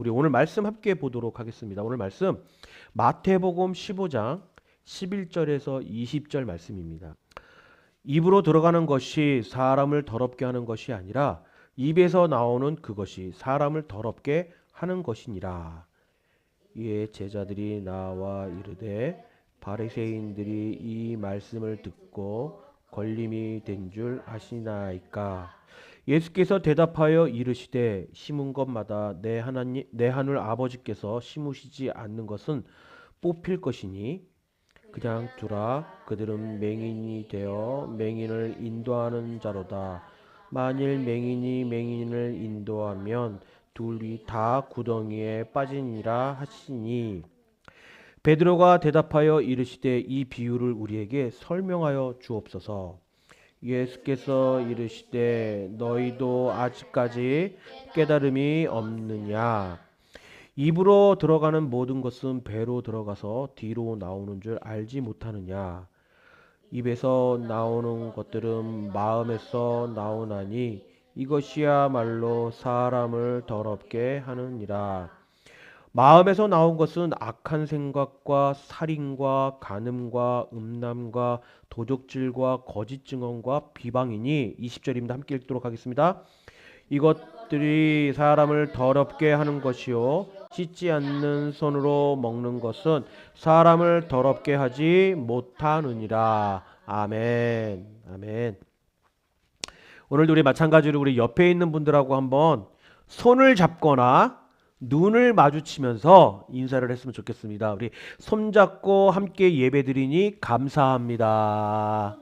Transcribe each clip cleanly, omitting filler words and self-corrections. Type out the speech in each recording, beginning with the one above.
우리 오늘 말씀 함께 보도록 하겠습니다. 오늘 말씀 마태복음 15장 11절에서 20절 말씀입니다. 입으로 들어가는 것이 사람을 더럽게 하는 것이 아니라 입에서 나오는 그것이 사람을 더럽게 하는 것이니라. 이에 제자들이 나와 이르되 바리새인들이 이 말씀을 듣고 걸림이 된 줄 아시나이까. 예수께서 대답하여 이르시되 심은 것마다 내 하늘 아버지께서 심으시지 않는 것은 뽑힐 것이니 그냥 두라. 그들은 맹인이 되어 맹인을 인도하는 자로다. 만일 맹인이 맹인을 인도하면 둘이 다 구덩이에 빠지니라 하시니, 베드로가 대답하여 이르시되 이 비유를 우리에게 설명하여 주옵소서. 예수께서 이르시되 너희도 아직까지 깨달음이 없느냐. 입으로 들어가는 모든 것은 배로 들어가서 뒤로 나오는 줄 알지 못하느냐. 입에서 나오는 것들은 마음에서 나오나니 이것이야말로 사람을 더럽게 하느니라. 마음에서 나온 것은 악한 생각과 살인과 간음과 음란과 도적질과 거짓 증언과 비방이니. 20절입니다. 함께 읽도록 하겠습니다. 이것들이 사람을 더럽게 하는 것이요 씻지 않는 손으로 먹는 것은 사람을 더럽게 하지 못하느니라. 아멘. 아멘. 오늘도 우리 마찬가지로 우리 옆에 있는 분들하고 한번 손을 잡거나 눈을 마주치면서 인사를 했으면 좋겠습니다. 우리 손잡고 함께 예배드리니 감사합니다.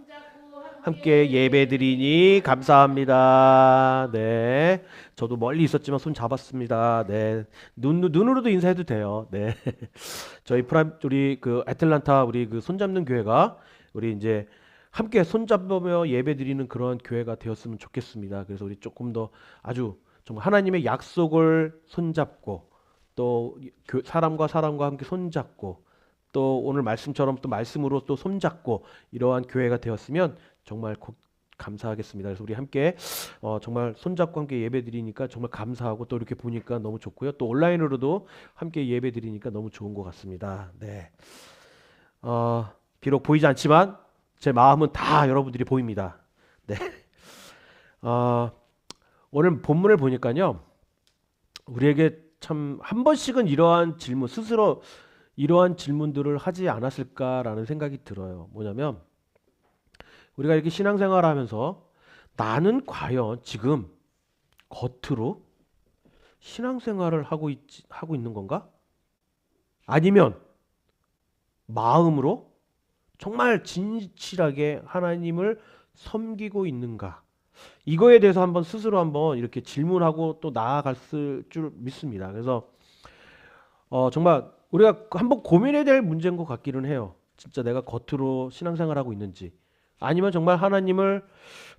함께 예배드리니 감사합니다. 네, 저도 멀리 있었지만 손 잡았습니다. 네, 눈으로도 인사해도 돼요. 네, 저희 우리 그 애틀란타 우리 그 손잡는 교회가 우리 이제 함께 손잡으며 예배드리는 그런 교회가 되었으면 좋겠습니다. 그래서 우리 조금 더 아주 정말 하나님의 약속을 손잡고 또 사람과 함께 손잡고 또 오늘 말씀처럼 또 말씀으로 또 손잡고 이러한 교회가 되었으면 정말 감사하겠습니다. 그래서 우리 함께 정말 손잡고 함께 예배드리니까 정말 감사하고 또 이렇게 보니까 너무 좋고요. 또 온라인으로도 함께 예배드리니까 너무 좋은 것 같습니다. 네. 비록 보이지 않지만 제 마음은 다 여러분들이 보입니다. 네. 오늘 본문을 보니까요, 우리에게 참 한 번씩은 이러한 질문, 스스로 이러한 질문들을 하지 않았을까라는 생각이 들어요. 뭐냐면 우리가 이렇게 신앙생활을 하면서 나는 과연 지금 겉으로 신앙생활을 하고 있는 건가? 아니면 마음으로 정말 진실하게 하나님을 섬기고 있는가? 이거에 대해서 한번 스스로 한번 이렇게 질문하고 또 나아갔을 줄 믿습니다. 그래서 정말 우리가 한번 고민해야 될 문제인 것 같기는 해요. 진짜 내가 겉으로 신앙생활하고 있는지, 아니면 정말 하나님을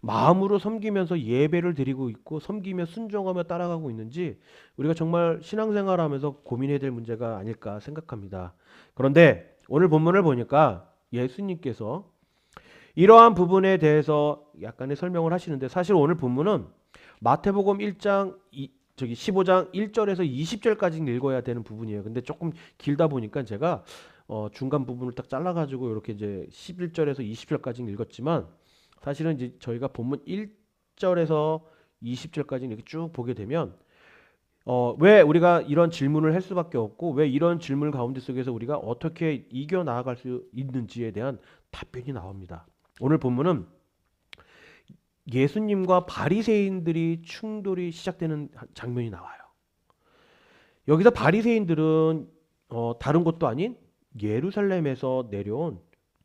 마음으로 섬기면서 예배를 드리고 있고 섬기며 순종하며 따라가고 있는지 우리가 정말 신앙생활하면서 고민해야 될 문제가 아닐까 생각합니다. 그런데 오늘 본문을 보니까 예수님께서 이러한 부분에 대해서 약간의 설명을 하시는데, 사실 오늘 본문은 마태복음 15장 1절에서 20절까지 읽어야 되는 부분이에요. 근데 조금 길다 보니까 제가 중간 부분을 딱 잘라가지고 이렇게 이제 11절에서 20절까지 읽었지만, 사실은 이제 저희가 본문 1절에서 20절까지 이렇게 쭉 보게 되면 왜 우리가 이런 질문을 할 수밖에 없고 왜 이런 질문 가운데 속에서 우리가 어떻게 이겨 나아갈 수 있는지에 대한 답변이 나옵니다. 오늘 본문은 예수님과 바리새인들이 충돌이 시작되는 장면이 나와요. 여기서 바리새인들은 다른 곳도 아닌 예루살렘에서 내려온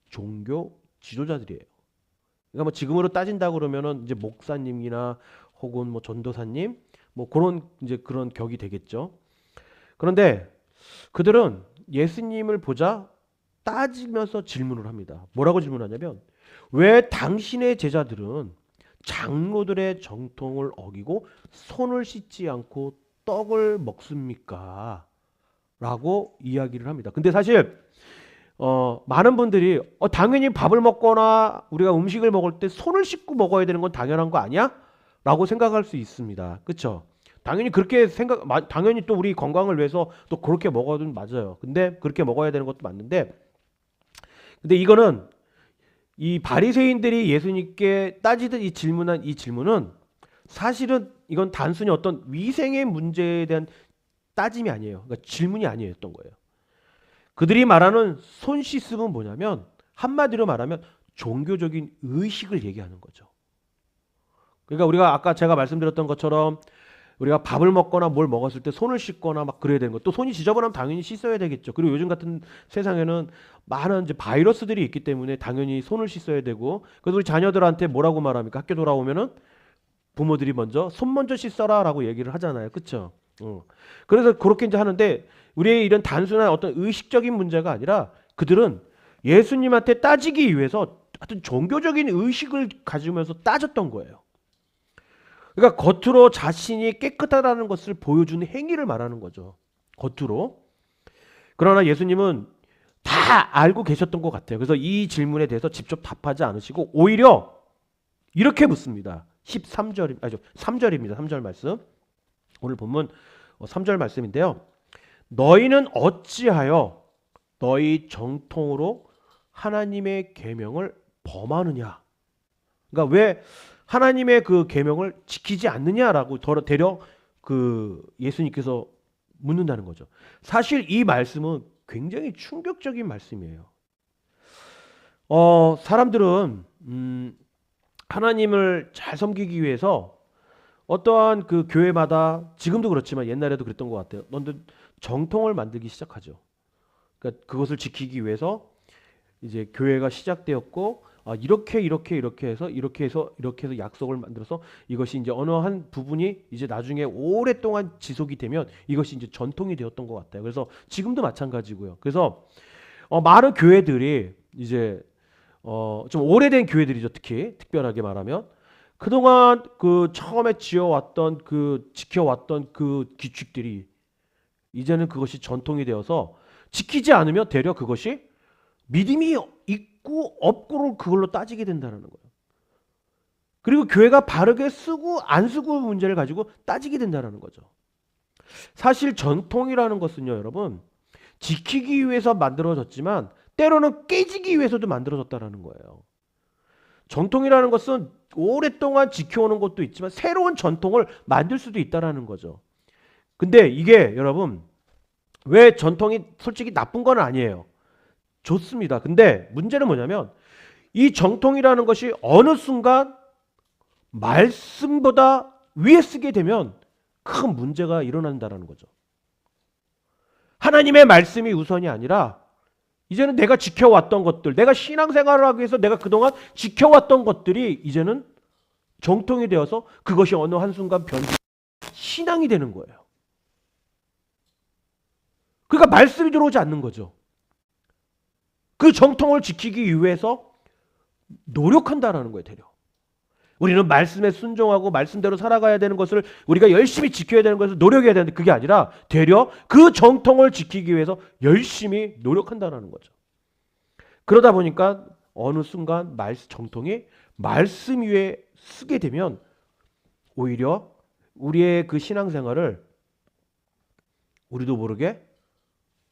종교 지도자들이에요. 그러니까 뭐 지금으로 따진다 그러면은 이제 목사님이나 혹은 뭐 전도사님 뭐 그런 격이 되겠죠. 그런데 그들은 예수님을 보자 따지면서 질문을 합니다. 뭐라고 질문하냐면, 왜 당신의 제자들은 장로들의 정통을 어기고 손을 씻지 않고 떡을 먹습니까? 라고 이야기를 합니다. 근데 사실 많은 분들이 당연히 밥을 먹거나 우리가 음식을 먹을 때 손을 씻고 먹어야 되는 건 당연한 거 아니야? 라고 생각할 수 있습니다. 그렇죠? 당연히 당연히 또 우리 건강을 위해서 또 그렇게 먹어도 맞아요. 근데 그렇게 먹어야 되는 것도 맞는데, 근데 이거는 이 바리새인들이 예수님께 따지듯 질문한 이 질문은 사실은 이건 단순히 어떤 위생의 문제에 대한 따짐이 아니에요. 그러니까 질문이 아니었던 거예요. 그들이 말하는 손 씻음은 뭐냐면 한마디로 말하면 종교적인 의식을 얘기하는 거죠. 그러니까 우리가 아까 제가 말씀드렸던 것처럼 우리가 밥을 먹거나 뭘 먹었을 때 손을 씻거나 막 그래야 되는 것. 또 손이 지저분하면 당연히 씻어야 되겠죠. 그리고 요즘 같은 세상에는 많은 이제 바이러스들이 있기 때문에 당연히 손을 씻어야 되고. 그래서 우리 자녀들한테 뭐라고 말합니까? 학교 돌아오면은 부모들이 먼저 손 먼저 씻어라라고 얘기를 하잖아요. 그렇죠? 그래서 그렇게 이제 하는데 우리의 이런 단순한 어떤 의식적인 문제가 아니라 그들은 예수님한테 따지기 위해서 어떤 종교적인 의식을 가지면서 따졌던 거예요. 그러니까 겉으로 자신이 깨끗하다는 것을 보여주는 행위를 말하는 거죠. 겉으로. 그러나 예수님은 다 알고 계셨던 것 같아요. 그래서 이 질문에 대해서 직접 답하지 않으시고 오히려 이렇게 묻습니다. 3절입니다. 3절 말씀. 오늘 본문 3절 말씀인데요. 너희는 어찌하여 너희 정통으로 하나님의 계명을 범하느냐? 그러니까 왜 하나님의 그 계명을 지키지 않느냐라고 되려 그 예수님께서 묻는다는 거죠. 사실 이 말씀은 굉장히 충격적인 말씀이에요. 사람들은 하나님을 잘 섬기기 위해서 어떠한 그 교회마다 지금도 그렇지만 옛날에도 그랬던 것 같아요. 너희들 정통을 만들기 시작하죠. 그러니까 그것을 지키기 위해서 이제 교회가 시작되었고 이렇게 해서 약속을 만들어서 이것이 이제 어느 한 부분이 이제 나중에 오랫동안 지속이 되면 이것이 이제 전통이 되었던 것 같아요. 그래서 지금도 마찬가지고요. 그래서 많은 교회들이 이제 좀 오래된 교회들이죠. 특별하게 말하면 그동안 그 처음에 지켜왔던 그 규칙들이 이제는 그것이 전통이 되어서 지키지 않으면 되려 그것이 믿음이 있고 없고를 그걸로 따지게 된다는 거예요. 그리고 교회가 바르게 쓰고 안 쓰고 문제를 가지고 따지게 된다는 거죠. 사실 전통이라는 것은요, 여러분, 지키기 위해서 만들어졌지만 때로는 깨지기 위해서도 만들어졌다는 거예요. 전통이라는 것은 오랫동안 지켜오는 것도 있지만 새로운 전통을 만들 수도 있다는 거죠. 근데 이게 여러분 왜 전통이 솔직히 나쁜 건 아니에요. 좋습니다. 근데 문제는 뭐냐면 이 정통이라는 것이 어느 순간 말씀보다 위에 쓰게 되면 큰 문제가 일어난다는 거죠. 하나님의 말씀이 우선이 아니라 이제는 내가 지켜왔던 것들, 내가 신앙생활을 하기 위해서 내가 그동안 지켜왔던 것들이 이제는 정통이 되어서 그것이 어느 한순간 신앙이 되는 거예요. 그러니까 말씀이 들어오지 않는 거죠. 그 정통을 지키기 위해서 노력한다라는 거예요, 되려. 우리는 말씀에 순종하고 말씀대로 살아가야 되는 것을 우리가 열심히 지켜야 되는 것을 노력해야 되는데 그게 아니라 되려 그 정통을 지키기 위해서 열심히 노력한다라는 거죠. 그러다 보니까 어느 순간 정통이 말씀 위에 쓰게 되면 오히려 우리의 그 신앙생활을 우리도 모르게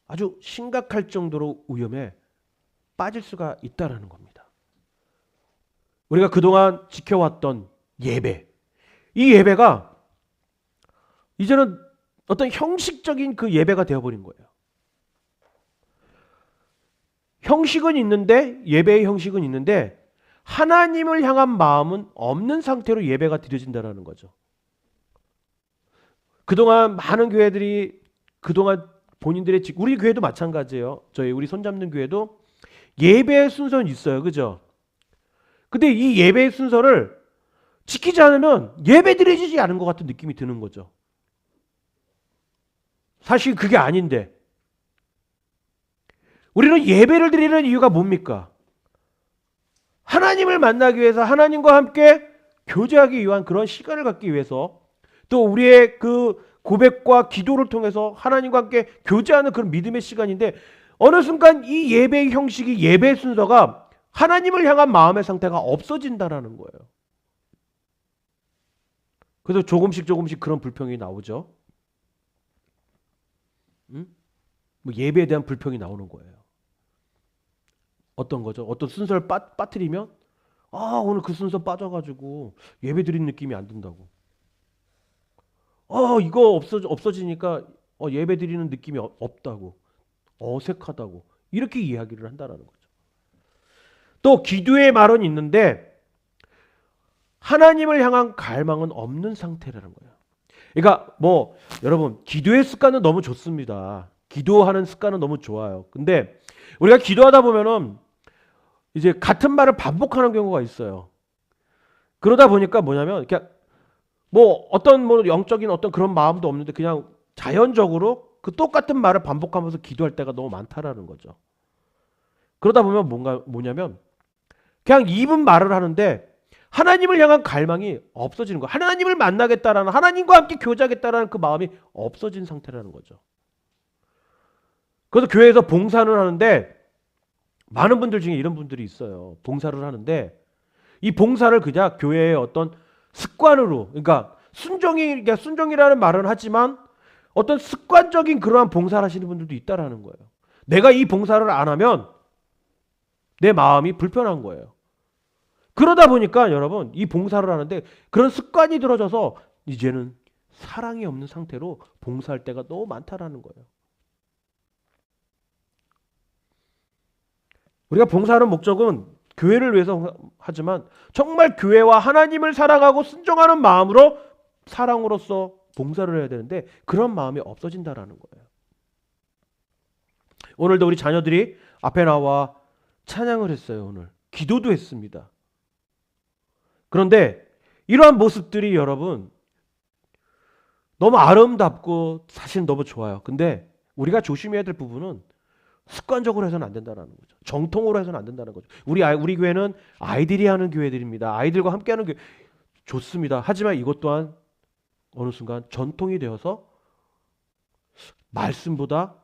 아주 심각할 정도로 위험에 빠질 수가 있다라는 겁니다. 우리가 그동안 지켜왔던 예배, 이 예배가 이제는 어떤 형식적인 그 예배가 되어버린 거예요. 형식은 있는데, 예배의 형식은 있는데 하나님을 향한 마음은 없는 상태로 예배가 드려진다는 거죠. 그동안 많은 교회들이 그동안 본인들의 우리 교회도 마찬가지예요. 우리 손잡는 교회도 예배의 순서는 있어요. 그죠? 근데 이 예배의 순서를 지키지 않으면 예배 드려지지 않은 것 같은 느낌이 드는 거죠. 사실 그게 아닌데 우리는 예배를 드리는 이유가 뭡니까? 하나님을 만나기 위해서 하나님과 함께 교제하기 위한 그런 시간을 갖기 위해서 또 우리의 그 고백과 기도를 통해서 하나님과 함께 교제하는 그런 믿음의 시간인데 어느 순간 이 예배의 형식이 예배의 순서가 하나님을 향한 마음의 상태가 없어진다라는 거예요. 그래서 조금씩 조금씩 그런 불평이 나오죠. 응? 뭐 예배에 대한 불평이 나오는 거예요. 어떤 거죠? 어떤 순서를 빠뜨리면 오늘 그 순서 빠져가지고 예배 드린 느낌이 안 든다고. 이거 없어지니까 예배 드리는 느낌이 없다고. 어색하다고. 이렇게 이야기를 한다라는 거죠. 또 기도의 말은 있는데 하나님을 향한 갈망은 없는 상태라는 거예요. 그러니까 뭐 여러분 기도의 습관은 너무 좋습니다. 기도하는 습관은 너무 좋아요. 근데 우리가 기도하다 보면은 이제 같은 말을 반복하는 경우가 있어요. 그러다 보니까 뭐냐면 그냥 뭐 어떤 뭐 영적인 어떤 그런 마음도 없는데 그냥 자연적으로 그 똑같은 말을 반복하면서 기도할 때가 너무 많다라는 거죠. 그러다 보면 뭐냐면 그냥 입은 말을 하는데 하나님을 향한 갈망이 없어지는 거예요. 하나님을 만나겠다라는 하나님과 함께 교제하겠다라는 그 마음이 없어진 상태라는 거죠. 그래서 교회에서 봉사를 하는데 많은 분들 중에 이런 분들이 있어요. 봉사를 하는데 이 봉사를 그냥 교회의 어떤 습관으로 그러니까 순종이라는 말은 하지만 어떤 습관적인 그러한 봉사를 하시는 분들도 있다라는 거예요. 내가 이 봉사를 안 하면 내 마음이 불편한 거예요. 그러다 보니까 여러분 이 봉사를 하는데 그런 습관이 들어져서 이제는 사랑이 없는 상태로 봉사할 때가 너무 많다라는 거예요. 우리가 봉사하는 목적은 교회를 위해서 하지만 정말 교회와 하나님을 사랑하고 순종하는 마음으로 사랑으로서 봉사를 해야 되는데 그런 마음이 없어진다라는 거예요. 오늘도 우리 자녀들이 앞에 나와 찬양을 했어요. 오늘 기도도 했습니다. 그런데 이러한 모습들이 여러분 너무 아름답고 사실 너무 좋아요. 근데 우리가 조심해야 될 부분은 습관적으로 해서는 안 된다는 거죠. 정통으로 해서는 안 된다는 거죠. 우리 교회는 아이들이 하는 교회들입니다. 아이들과 함께하는 교회 좋습니다. 하지만 이것 또한 어느 순간 전통이 되어서 말씀보다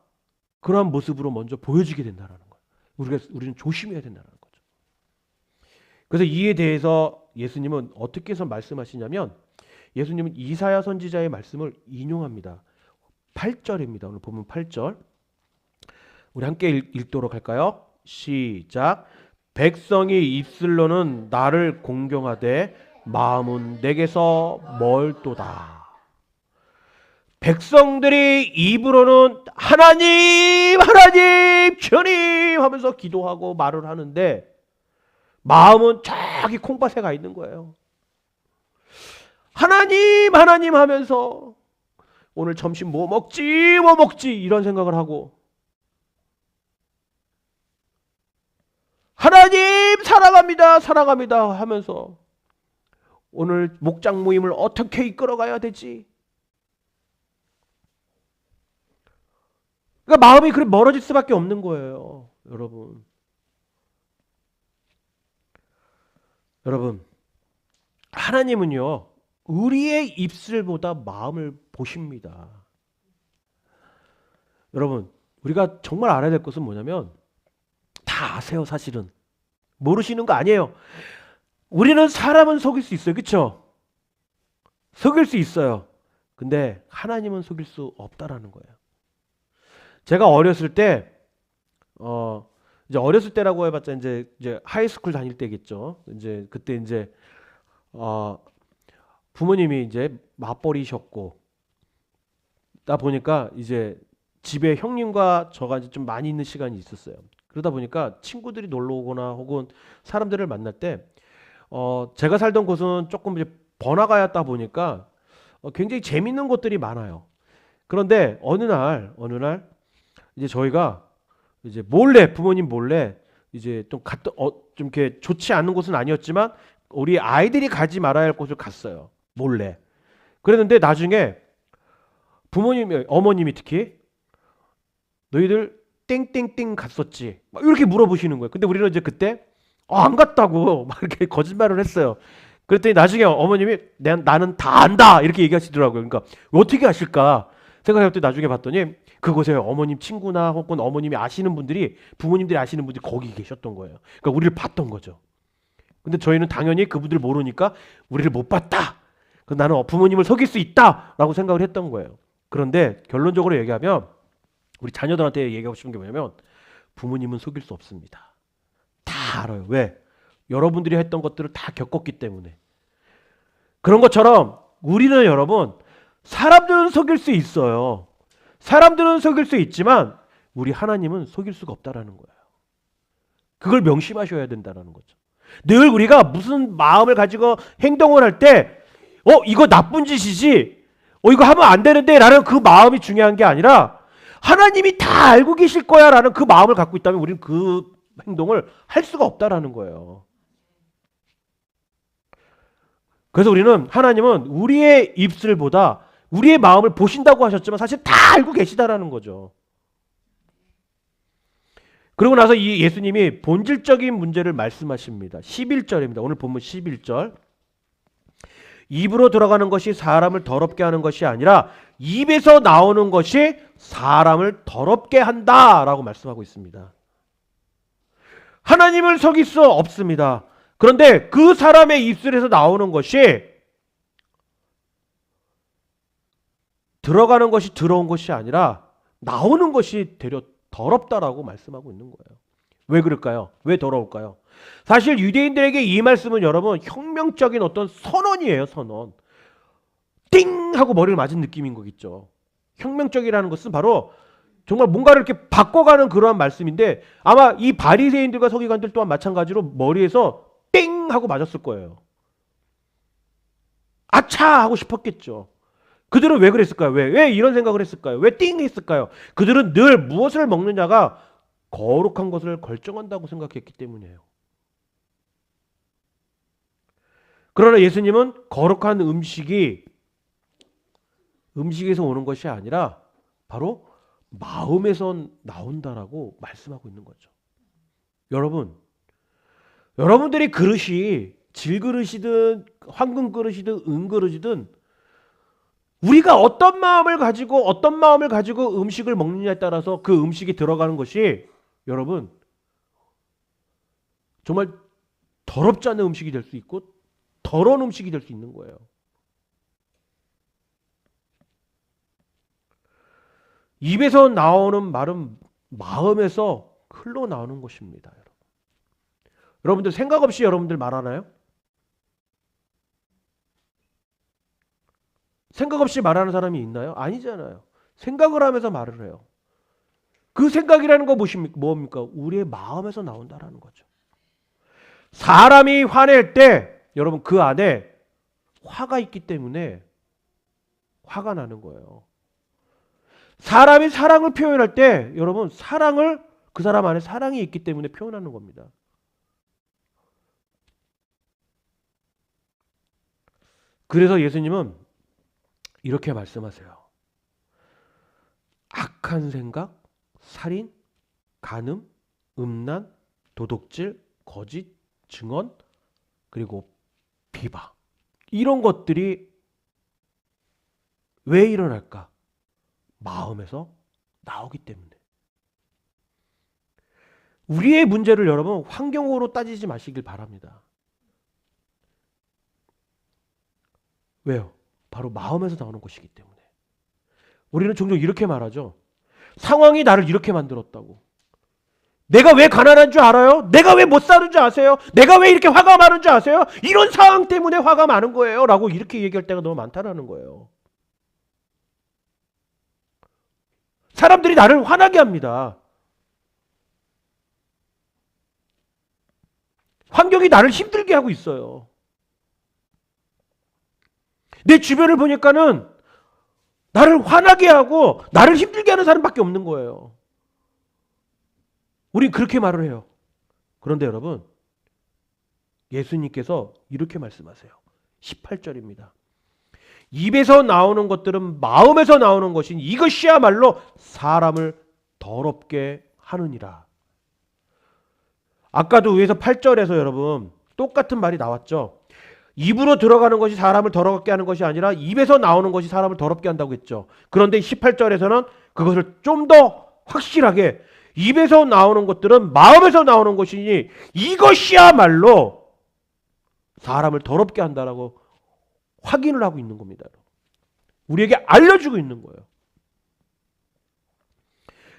그러한 모습으로 먼저 보여지게 된다는 거예요. 우리는 조심해야 된다는 거죠. 그래서 이에 대해서 예수님은 어떻게 해서 말씀하시냐면 예수님은 이사야 선지자의 말씀을 인용합니다. 8절입니다. 오늘 보면 8절. 우리 함께 읽도록 할까요? 시작. 백성이 입술로는 나를 공경하되 마음은 내게서 멀도다. 백성들이 입으로는 하나님 주님 하면서 기도하고 말을 하는데 마음은 저기 콩밭에 가 있는 거예요. 하나님 하면서 오늘 점심 뭐 먹지 이런 생각을 하고 하나님 사랑합니다 하면서 오늘 목장 모임을 어떻게 이끌어가야 되지? 그러니까 마음이 그렇게 멀어질 수밖에 없는 거예요. 여러분 하나님은요 우리의 입술보다 마음을 보십니다. 여러분 우리가 정말 알아야 될 것은 뭐냐면 다 아세요. 사실은 모르시는 거 아니에요. 우리는 사람은 속일 수 있어요. 그렇죠? 속일 수 있어요. 근데 하나님은 속일 수 없다라는 거예요. 제가 어렸을 때 이제 어렸을 때라고 해봤자 이제 하이스쿨 다닐 때겠죠. 이제 그때 이제 부모님이 이제 맞벌이셨고 다 보니까 이제 집에 형님과 저가 이제 좀 많이 있는 시간이 있었어요. 그러다 보니까 친구들이 놀러 오거나 혹은 사람들을 만날 때 제가 살던 곳은 조금 이제 번화가였다 보니까 굉장히 재밌는 곳들이 많아요. 그런데 어느 날 이제 저희가 이제 부모님 몰래 이제 좀 좀 이렇게 좋지 않은 곳은 아니었지만 우리 아이들이 가지 말아야 할 곳을 갔어요. 몰래. 그랬는데 나중에 어머님이 특히 너희들 땡땡땡 갔었지? 막 이렇게 물어보시는 거예요. 근데 우리는 이제 그때 안 갔다고 막 이렇게 거짓말을 했어요. 그랬더니 나중에 어머님이 나는 다 안다 이렇게 얘기하시더라고요. 그러니까 어떻게 아실까 생각해봤더니 나중에 봤더니 그곳에 어머님 친구나 혹은 어머님이 아시는 분들이 부모님들이 아시는 분들이 거기 계셨던 거예요. 그러니까 우리를 봤던 거죠. 근데 저희는 당연히 그분들 모르니까 우리를 못 봤다. 나는 부모님을 속일 수 있다라고 생각을 했던 거예요. 그런데 결론적으로 얘기하면 우리 자녀들한테 얘기하고 싶은 게 뭐냐면 부모님은 속일 수 없습니다. 다 알아요. 왜? 여러분들이 했던 것들을 다 겪었기 때문에. 그런 것처럼 우리는 여러분 사람들은 속일 수 있어요. 사람들은 속일 수 있지만 우리 하나님은 속일 수가 없다라는 거예요. 그걸 명심하셔야 된다는 거죠. 늘 우리가 무슨 마음을 가지고 행동을 할 때 이거 나쁜 짓이지 이거 하면 안 되는데 라는 그 마음이 중요한 게 아니라 하나님이 다 알고 계실 거야 라는 그 마음을 갖고 있다면 우리는 그 행동을 할 수가 없다라는 거예요. 그래서 우리는 하나님은 우리의 입술보다 우리의 마음을 보신다고 하셨지만 사실 다 알고 계시다라는 거죠. 그러고 나서 이 예수님이 본질적인 문제를 말씀하십니다. 11절입니다. 오늘 본문 11절. 입으로 들어가는 것이 사람을 더럽게 하는 것이 아니라 입에서 나오는 것이 사람을 더럽게 한다라고 말씀하고 있습니다. 하나님을 속일 수 없습니다. 그런데 그 사람의 입술에서 나오는 것이 들어가는 것이 들어온 것이 아니라 나오는 것이 되려 더럽다라고 말씀하고 있는 거예요. 왜 그럴까요? 왜 더러울까요? 사실 유대인들에게 이 말씀은 여러분 혁명적인 어떤 선언이에요. 선언. 띵 하고 머리를 맞은 느낌인 거겠죠. 혁명적이라는 것은 바로 정말 뭔가를 이렇게 바꿔가는 그러한 말씀인데 아마 이 바리새인들과 서기관들 또한 마찬가지로 머리에서 띵 하고 맞았을 거예요. 아차 하고 싶었겠죠. 그들은 왜 그랬을까요? 왜 이런 생각을 했을까요? 왜 띵 했을까요? 그들은 늘 무엇을 먹느냐가 거룩한 것을 결정한다고 생각했기 때문이에요. 그러나 예수님은 거룩한 음식에서 오는 것이 아니라 바로 마음에서 나온다라고 말씀하고 있는 거죠. 여러분들이 그릇이 질그릇이든 황금 그릇이든 은그릇이든 우리가 어떤 마음을 가지고 음식을 먹느냐에 따라서 그 음식이 들어가는 것이 여러분 정말 더럽지 않은 음식이 될 수 있고 더러운 음식이 될 수 있는 거예요. 입에서 나오는 말은 마음에서 흘러나오는 것입니다. 여러분들 생각 없이 여러분들 말하나요? 생각 없이 말하는 사람이 있나요? 아니잖아요. 생각을 하면서 말을 해요. 그 생각이라는 거 뭡니까? 우리의 마음에서 나온다라는 거죠. 사람이 화낼 때 여러분 그 안에 화가 있기 때문에 화가 나는 거예요. 사람이 사랑을 표현할 때 여러분 사랑을 그 사람 안에 사랑이 있기 때문에 표현하는 겁니다. 그래서 예수님은 이렇게 말씀하세요. 악한 생각, 살인, 간음, 음란, 도둑질, 거짓, 증언, 그리고 비방. 이런 것들이 왜 일어날까? 마음에서 나오기 때문에. 우리의 문제를 여러분 환경으로 따지지 마시길 바랍니다. 왜요? 바로 마음에서 나오는 것이기 때문에. 우리는 종종 이렇게 말하죠. 상황이 나를 이렇게 만들었다고. 내가 왜 가난한 줄 알아요? 내가 왜 못 사는 줄 아세요? 내가 왜 이렇게 화가 많은 줄 아세요? 이런 상황 때문에 화가 많은 거예요. 라고 이렇게 얘기할 때가 너무 많다라는 거예요. 사람들이 나를 화나게 합니다. 환경이 나를 힘들게 하고 있어요. 내 주변을 보니까는 나를 화나게 하고 나를 힘들게 하는 사람밖에 없는 거예요. 우린 그렇게 말을 해요. 그런데 여러분, 예수님께서 이렇게 말씀하세요. 18절입니다. 입에서 나오는 것들은 마음에서 나오는 것인 이것이야말로 사람을 더럽게 하느니라. 아까도 위에서 8절에서 여러분 똑같은 말이 나왔죠. 입으로 들어가는 것이 사람을 더럽게 하는 것이 아니라 입에서 나오는 것이 사람을 더럽게 한다고 했죠. 그런데 18절에서는 그것을 좀 더 확실하게 입에서 나오는 것들은 마음에서 나오는 것이니 이것이야말로 사람을 더럽게 한다라고 확인을 하고 있는 겁니다. 우리에게 알려주고 있는 거예요.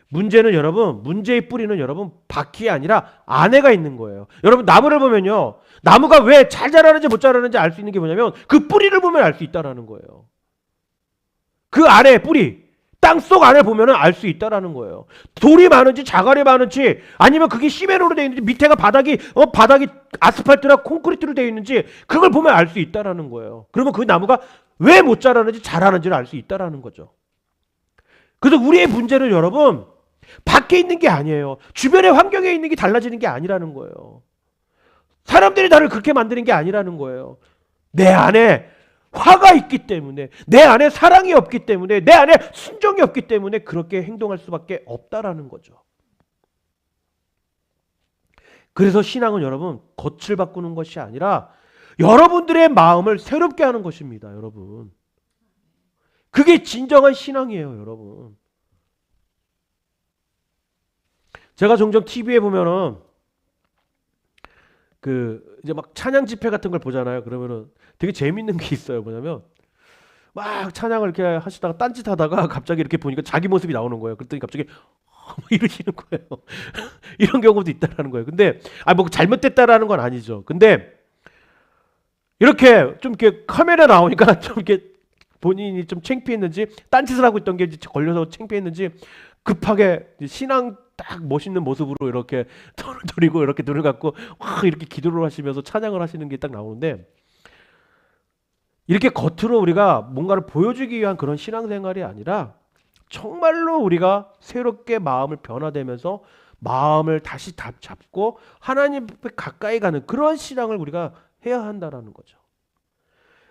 문제는 여러분, 문제의 뿌리는 여러분 바퀴에 아니라 안에가 있는 거예요. 여러분 나무를 보면요, 나무가 왜 잘 자라는지 못 자라는지 알 수 있는 게 뭐냐면 그 뿌리를 보면 알 수 있다라는 거예요. 그 안에 뿌리, 땅속 안에 보면은 알 수 있다라는 거예요. 돌이 많은지 자갈이 많은지 아니면 그게 시멘으로 되어 있는지 밑에가 바닥이 아스팔트나 콘크리트로 되어 있는지 그걸 보면 알 수 있다라는 거예요. 그러면 그 나무가 왜 못 자라는지 자라는지를 알 수 있다라는 거죠. 그래서 우리의 문제는 여러분 밖에 있는 게 아니에요. 주변의 환경에 있는 게 달라지는 게 아니라는 거예요. 사람들이 나를 그렇게 만드는 게 아니라는 거예요. 내 안에 화가 있기 때문에, 내 안에 사랑이 없기 때문에, 내 안에 순종이 없기 때문에 그렇게 행동할 수밖에 없다라는 거죠. 그래서 신앙은 여러분 겉을 바꾸는 것이 아니라 여러분들의 마음을 새롭게 하는 것입니다. 여러분, 그게 진정한 신앙이에요. 여러분, 제가 종종 TV에 보면은 이제 막 찬양 집회 같은 걸 보잖아요. 그러면은 되게 재밌는 게 있어요. 뭐냐면 막 찬양을 이렇게 하시다가 딴짓 하다가 갑자기 이렇게 보니까 자기 모습이 나오는 거예요. 그랬더니 갑자기 이러시는 거예요. 이런 경우도 있다라는 거예요. 근데 뭐 잘못됐다라는 건 아니죠. 근데 이렇게 좀 이렇게 카메라 나오니까 좀 이렇게 본인이 좀 창피했는지 딴짓을 하고 있던 게 걸려서 창피했는지 급하게 신앙 딱 멋있는 모습으로 이렇게 털을 돌리고 이렇게 눈을 감고 와 이렇게 기도를 하시면서 찬양을 하시는 게 딱 나오는데, 이렇게 겉으로 우리가 뭔가를 보여주기 위한 그런 신앙생활이 아니라 정말로 우리가 새롭게 마음을 변화되면서 마음을 다시 잡고 하나님 앞에 가까이 가는 그러한 신앙을 우리가 해야 한다라는 거죠.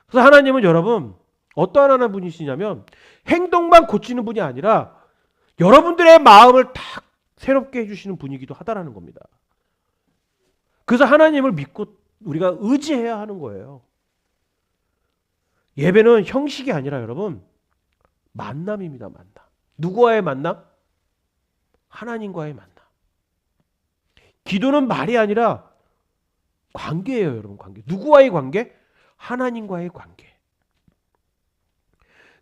그래서 하나님은 여러분 어떠한 하나님 분이시냐면 행동만 고치는 분이 아니라 여러분들의 마음을 다 새롭게 해주시는 분이기도 하다라는 겁니다. 그래서 하나님을 믿고 우리가 의지해야 하는 거예요. 예배는 형식이 아니라 여러분 만남입니다. 만남. 누구와의 만남? 하나님과의 만남. 기도는 말이 아니라 관계예요. 여러분, 관계. 누구와의 관계? 하나님과의 관계.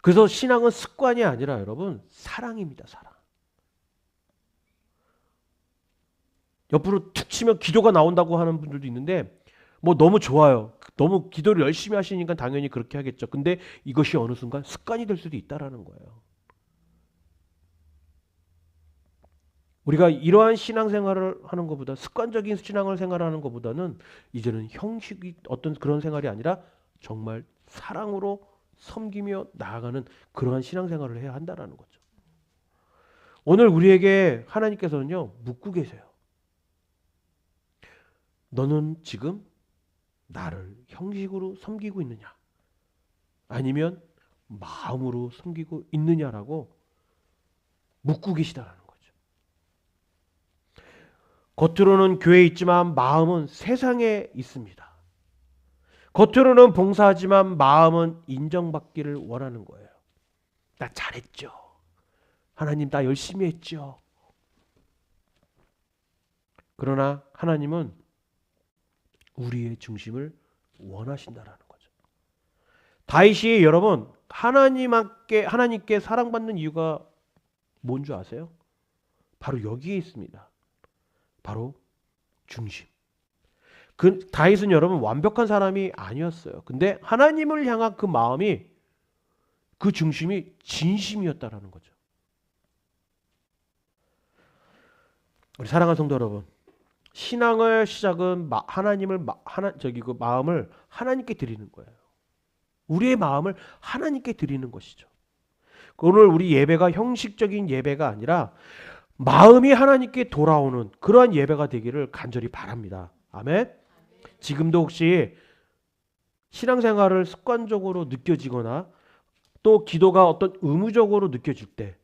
그래서 신앙은 습관이 아니라 여러분 사랑입니다. 사랑. 옆으로 툭 치면 기도가 나온다고 하는 분들도 있는데 뭐 너무 좋아요. 너무 기도를 열심히 하시니까 당연히 그렇게 하겠죠. 근데 이것이 어느 순간 습관이 될 수도 있다라는 거예요. 우리가 이러한 신앙생활을 하는 것보다, 습관적인 신앙을 생활하는 것보다는 이제는 형식이 어떤 그런 생활이 아니라 정말 사랑으로 섬기며 나아가는 그러한 신앙생활을 해야 한다라는 거죠. 오늘 우리에게 하나님께서는요 묻고 계세요. 너는 지금 나를 형식으로 섬기고 있느냐? 아니면 마음으로 섬기고 있느냐라고 묻고 계시다라는 거죠. 겉으로는 교회에 있지만 마음은 세상에 있습니다. 겉으로는 봉사하지만 마음은 인정받기를 원하는 거예요. 나 잘했죠. 하나님 나 열심히 했죠. 그러나 하나님은 우리의 중심을 원하신다라는 거죠. 다윗이 여러분 하나님께 사랑받는 이유가 뭔 줄 아세요? 바로 여기에 있습니다. 바로 중심. 그 다윗은 여러분 완벽한 사람이 아니었어요. 근데 하나님을 향한 그 마음이, 그 중심이 진심이었다라는 거죠. 우리 사랑하는 성도 여러분, 신앙의 시작은 그 마음을 하나님께 드리는 거예요. 우리의 마음을 하나님께 드리는 것이죠. 오늘 우리 예배가 형식적인 예배가 아니라 마음이 하나님께 돌아오는 그러한 예배가 되기를 간절히 바랍니다. 아멘. 지금도 혹시 신앙생활을 습관적으로 느껴지거나 또 기도가 어떤 의무적으로 느껴질 때,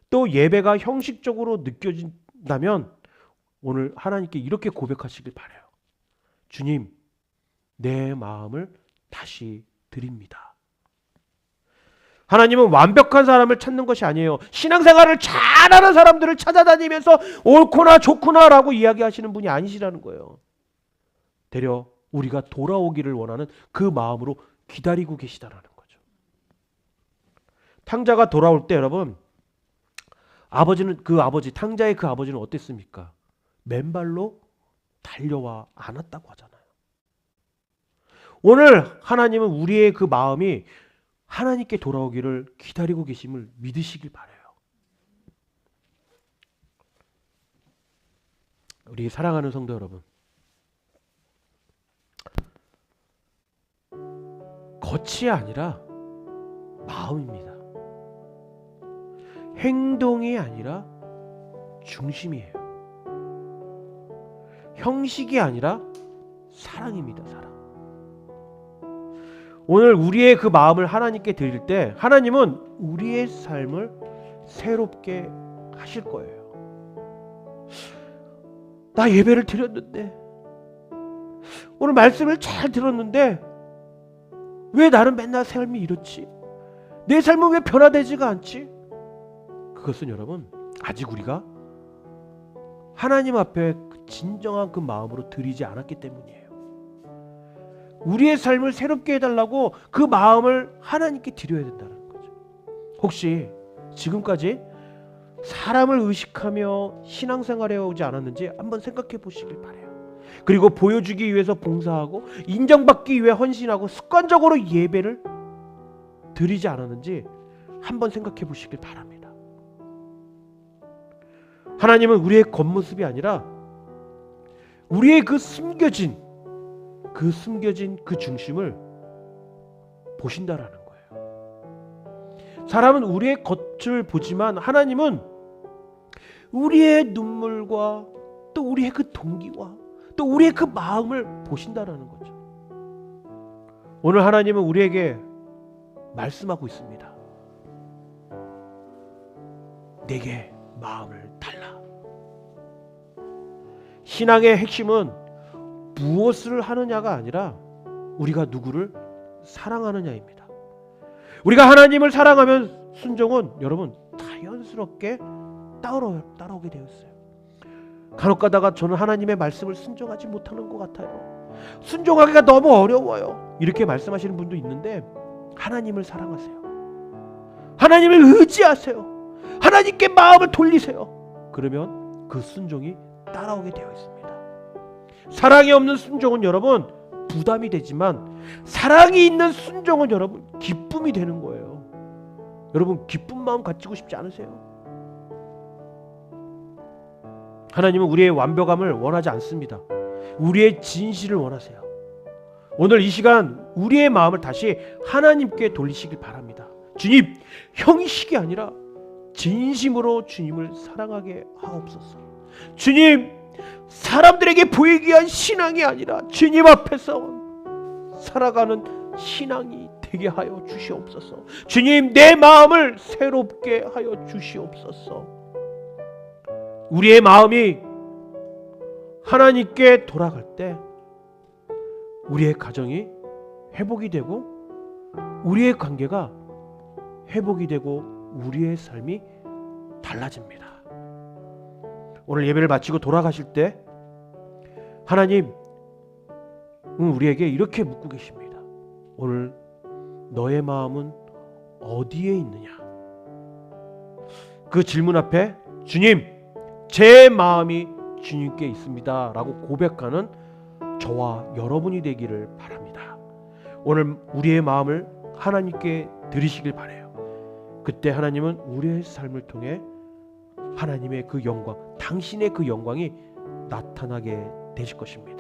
또 예배가 형식적으로 느껴진다면 오늘 하나님께 이렇게 고백하시길 바라요. 주님, 내 마음을 다시 드립니다. 하나님은 완벽한 사람을 찾는 것이 아니에요. 신앙생활을 잘하는 사람들을 찾아다니면서 옳구나 좋구나라고 이야기하시는 분이 아니시라는 거예요. 되려 우리가 돌아오기를 원하는 그 마음으로 기다리고 계시다라는 거죠. 탕자가 돌아올 때 여러분, 탕자의 그 아버지는 어땠습니까? 맨발로 달려와 안았다고 하잖아요. 오늘 하나님은 우리의 그 마음이 하나님께 돌아오기를 기다리고 계심을 믿으시길 바라요. 우리 사랑하는 성도 여러분, 겉이 아니라 마음입니다. 행동이 아니라 중심이에요. 형식이 아니라 사랑입니다. 사랑. 오늘 우리의 그 마음을 하나님께 드릴 때 하나님은 우리의 삶을 새롭게 하실 거예요. 나 예배를 드렸는데, 오늘 말씀을 잘 들었는데 왜 나는 맨날 삶이 이렇지? 내 삶은 왜 변화되지가 않지? 그것은 여러분, 아직 우리가 하나님 앞에 진정한 그 마음으로 드리지 않았기 때문이에요. 우리의 삶을 새롭게 해달라고 그 마음을 하나님께 드려야 된다는 거죠. 혹시 지금까지 사람을 의식하며 신앙생활해 오지 않았는지 한번 생각해 보시길 바라요. 그리고 보여주기 위해서 봉사하고 인정받기 위해 헌신하고 습관적으로 예배를 드리지 않았는지 한번 생각해 보시길 바랍니다. 하나님은 우리의 겉모습이 아니라 우리의 그 숨겨진 그 중심을 보신다라는 거예요. 사람은 우리의 겉을 보지만 하나님은 우리의 눈물과 또 우리의 그 동기와 또 우리의 그 마음을 보신다라는 거죠. 오늘 하나님은 우리에게 말씀하고 있습니다. 내게 마음을 달라. 신앙의 핵심은 무엇을 하느냐가 아니라 우리가 누구를 사랑하느냐입니다. 우리가 하나님을 사랑하면 순종은 여러분 자연스럽게 따라오게 되어 있어요. 간혹 가다가 저는 하나님의 말씀을 순종하지 못하는 것 같아요. 순종하기가 너무 어려워요. 이렇게 말씀하시는 분도 있는데 하나님을 사랑하세요. 하나님을 의지하세요. 하나님께 마음을 돌리세요. 그러면 그 순종이 따라오게 되어 있습니다. 사랑이 없는 순종은 여러분 부담이 되지만 사랑이 있는 순종은 여러분 기쁨이 되는 거예요. 여러분 기쁜 마음 가지고 싶지 않으세요? 하나님은 우리의 완벽함을 원하지 않습니다. 우리의 진실을 원하세요. 오늘 이 시간 우리의 마음을 다시 하나님께 돌리시길 바랍니다. 주님, 형식이 아니라 진심으로 주님을 사랑하게 하옵소서. 주님, 사람들에게 보이기 위한 신앙이 아니라 주님 앞에서 살아가는 신앙이 되게 하여 주시옵소서. 주님, 내 마음을 새롭게 하여 주시옵소서. 우리의 마음이 하나님께 돌아갈 때 우리의 가정이 회복이 되고 우리의 관계가 회복이 되고 우리의 삶이 달라집니다. 오늘 예배를 마치고 돌아가실 때 하나님 우리에게 이렇게 묻고 계십니다. 오늘 너의 마음은 어디에 있느냐? 그 질문 앞에 주님, 제 마음이 주님께 있습니다 라고 고백하는 저와 여러분이 되기를 바랍니다. 오늘 우리의 마음을 하나님께 드리시길 바라요. 그때 하나님은 우리의 삶을 통해 하나님의 그 영광, 당신의 그 영광이 나타나게 되실 것입니다.